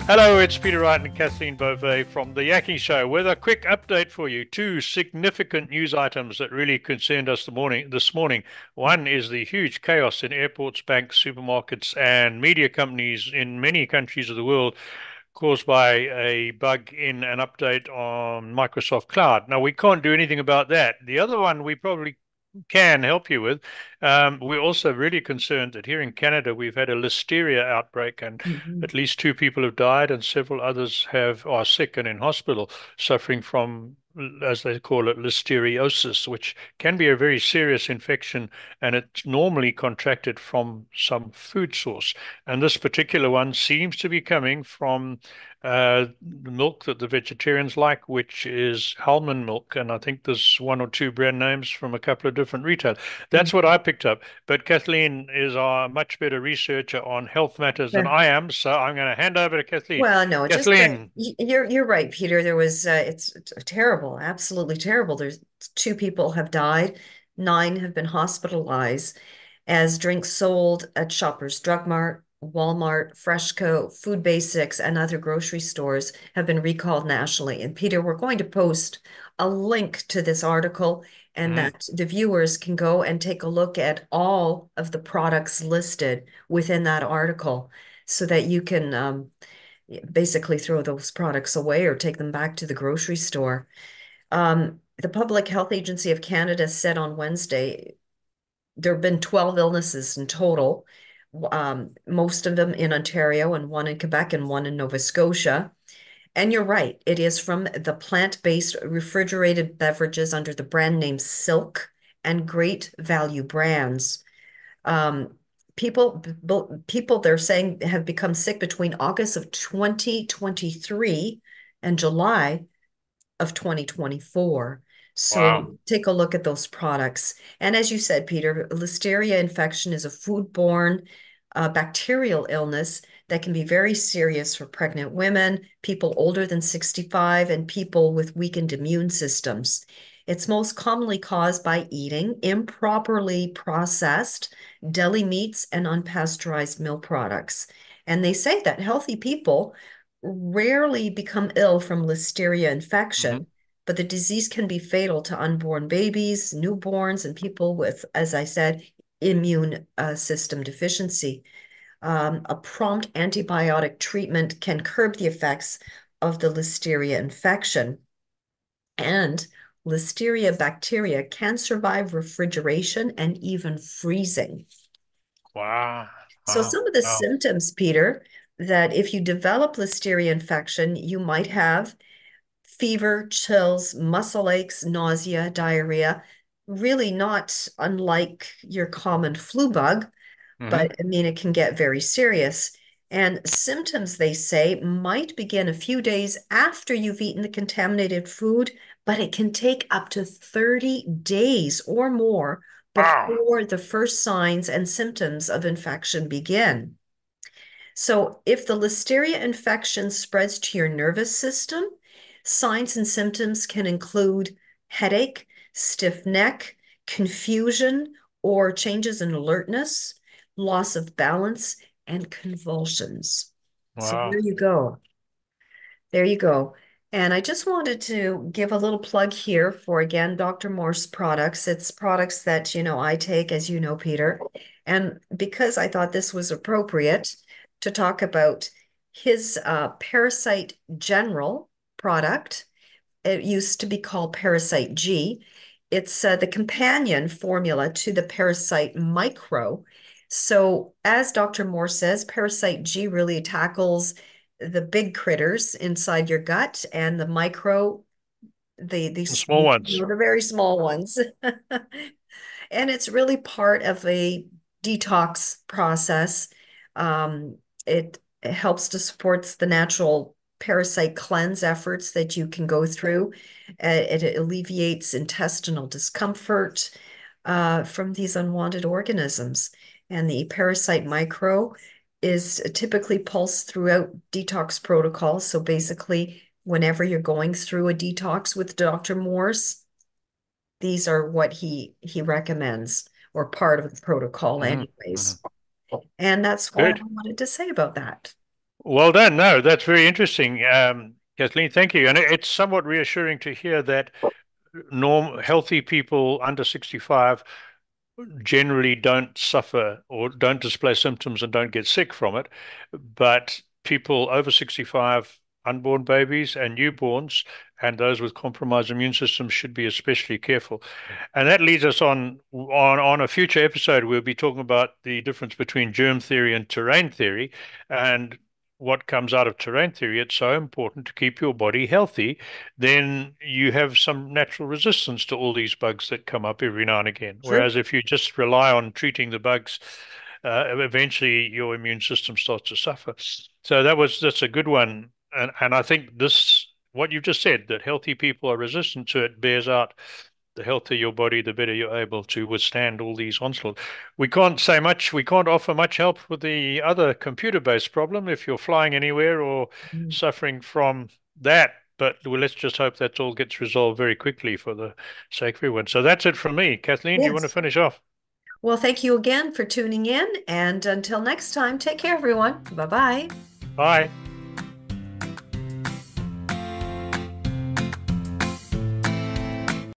Hello, it's Peter Wright and Kathleen Beauvais from the Yakking Show with a quick update for you. Two significant news items that really concerned us this morning. One is the huge chaos in airports, banks, supermarkets, and media companies in many countries of the world caused by a bug in an update on Microsoft Cloud. Now, we can't do anything about that. The other one we probably can help you with. We're also really concerned that here in Canada we've had a listeria outbreak, and Mhm. at least two people have died, and several others are sick and in hospital, suffering from, as they call it, listeriosis, which can be a very serious infection, and it's normally contracted from some food source. And this particular one seems to be coming from the milk that the vegetarians like, which is Almond milk. And I think there's one or two brand names from a couple of different retailers. That's what I picked up. But Kathleen is a much better researcher on health matters than Sure. I am. So I'm going to hand over to Kathleen. Well, no, just Kathleen, you're right, Peter. There was it's terrible, absolutely terrible. There's two people have died, nine have been hospitalized as drinks sold at Shoppers Drug Mart, Walmart, Freshco, Food Basics, and other grocery stores have been recalled nationally. And Peter, we're going to post a link to this article and mhm, that the viewers can go and take a look at all of the products listed within that article so that you can basically throw those products away or take them back to the grocery store. The Public Health Agency of Canada said on Wednesday there have been 12 illnesses in total, most of them in Ontario and one in Quebec and one in Nova Scotia. And you're right, it is from the plant-based refrigerated beverages under the brand name Silk and Great Value brands. Um, people they're saying have become sick between August of 2023 and July of 2024. wow. So take a look at those products. And as you said, Peter, Listeria infection is a foodborne bacterial illness that can be very serious for pregnant women, people older than 65, and people with weakened immune systems. It's most commonly caused by eating improperly processed deli meats and unpasteurized milk products. And they say that healthy people rarely become ill from Listeria Mhm. infection, but the disease can be fatal to unborn babies, newborns, and people with, as I said, immune system deficiency. A prompt antibiotic treatment can curb the effects of the Listeria infection. And Listeria bacteria can survive refrigeration and even freezing. Wow. So Wow. some of the Wow. symptoms, Peter, that if you develop Listeria infection, you might have fever, chills, muscle aches, nausea, diarrhea, really not unlike your common flu bug, Mhm. but I mean, it can get very serious. And symptoms, they say, might begin a few days after you've eaten the contaminated food, but it can take up to 30 days or more Wow. before the first signs and symptoms of infection begin. So, if the Listeria infection spreads to your nervous system, signs and symptoms can include headache, stiff neck, confusion, or changes in alertness, loss of balance, and convulsions. So, Wow. there you go. There you go. And I just wanted to give a little plug here for, again, Dr. Morse products. It's products that, I take, as you know, Peter. And because I thought this was appropriate to talk about his Parasite General product, it used to be called Parasite G. It's the companion formula to the Parasite Micro. So, as Dr. Moore says, Parasite G really tackles the big critters inside your gut, and the micro, The small ones. the very small ones. And it's really part of a detox process. It helps to support the natural parasite cleanse efforts that you can go through. It alleviates intestinal discomfort from these unwanted organisms. And the parasite micro is typically pulsed throughout detox protocols. So basically, whenever you're going through a detox with Dr. Morse, these are what he recommends or part of the protocol Mhm. Mhm. anyways. And that's all I Good. wanted to say about that. Well done. No, that's very interesting, Kathleen. Thank you. And it's somewhat reassuring to hear that healthy people under 65 generally don't suffer or don't display symptoms and don't get sick from it. But people over 65, unborn babies and newborns, and those with compromised immune systems should be especially careful. And that leads us on a future episode. We'll be talking about the difference between germ theory and terrain theory, and what comes out of terrain theory. It's so important to keep your body healthy. Then you have some natural resistance to all these bugs that come up every now and again. True. Whereas if you just rely on treating the bugs, eventually your immune system starts to suffer. So that's a good one, and I think this what you've just said, that healthy people are resistant to it, bears out. The healthier your body, the better you're able to withstand all these onslaughts. We can't say much. We can't offer much help with the other computer-based problem if you're flying anywhere or Mm. suffering from that. But well, let's just hope that all gets resolved very quickly for the sake of everyone. So that's it from me. Kathleen, do you want to Yes. finish off? Well, thank you again for tuning in. And until next time, take care, everyone. Bye bye. Bye.